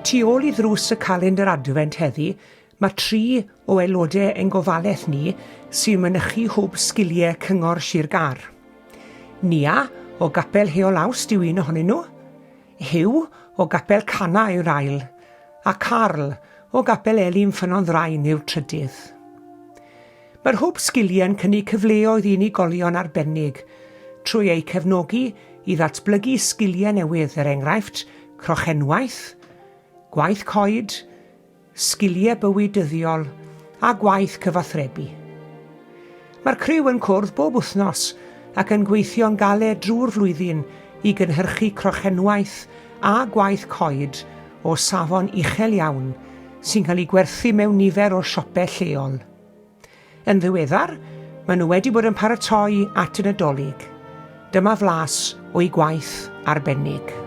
Tu ôl I ddrws y Calendr Adfent heddi, mae 3 o aelodau ein gofalaeth ni sy'n mynychu Hwb Sgiliau Cyngor Sir Gar. Nia o Gapel Heolaws yw un ohonyn nhw, Hyw o Gapel Cana yw'r ail, a Carl o Gapel Elin Ffynon Ddrain yw'r trydydd. Mae'r Hwb Sgiliau yn cynnig cyfleoedd i unigolion arbennig, trwy eu cefnogi I ddatblygu sgiliau newydd enghraifft, crochenwaith, gwaith coed, sgiliau bywydyddiol a gwaith cyfathrebu. Mae'r criw yn cwrdd bob wythnos ac yn gweithio'n galed drwy'r flwyddyn I gynhyrchu crochenwaith a gwaith coed o safon uchel iawn sy'n cael ei gwerthu mewn nifer o siopau lleol. Yn ddiweddar, maen nhw wedi bod yn paratoi at y Nadolig. Dyma flas o'i gwaith arbennig.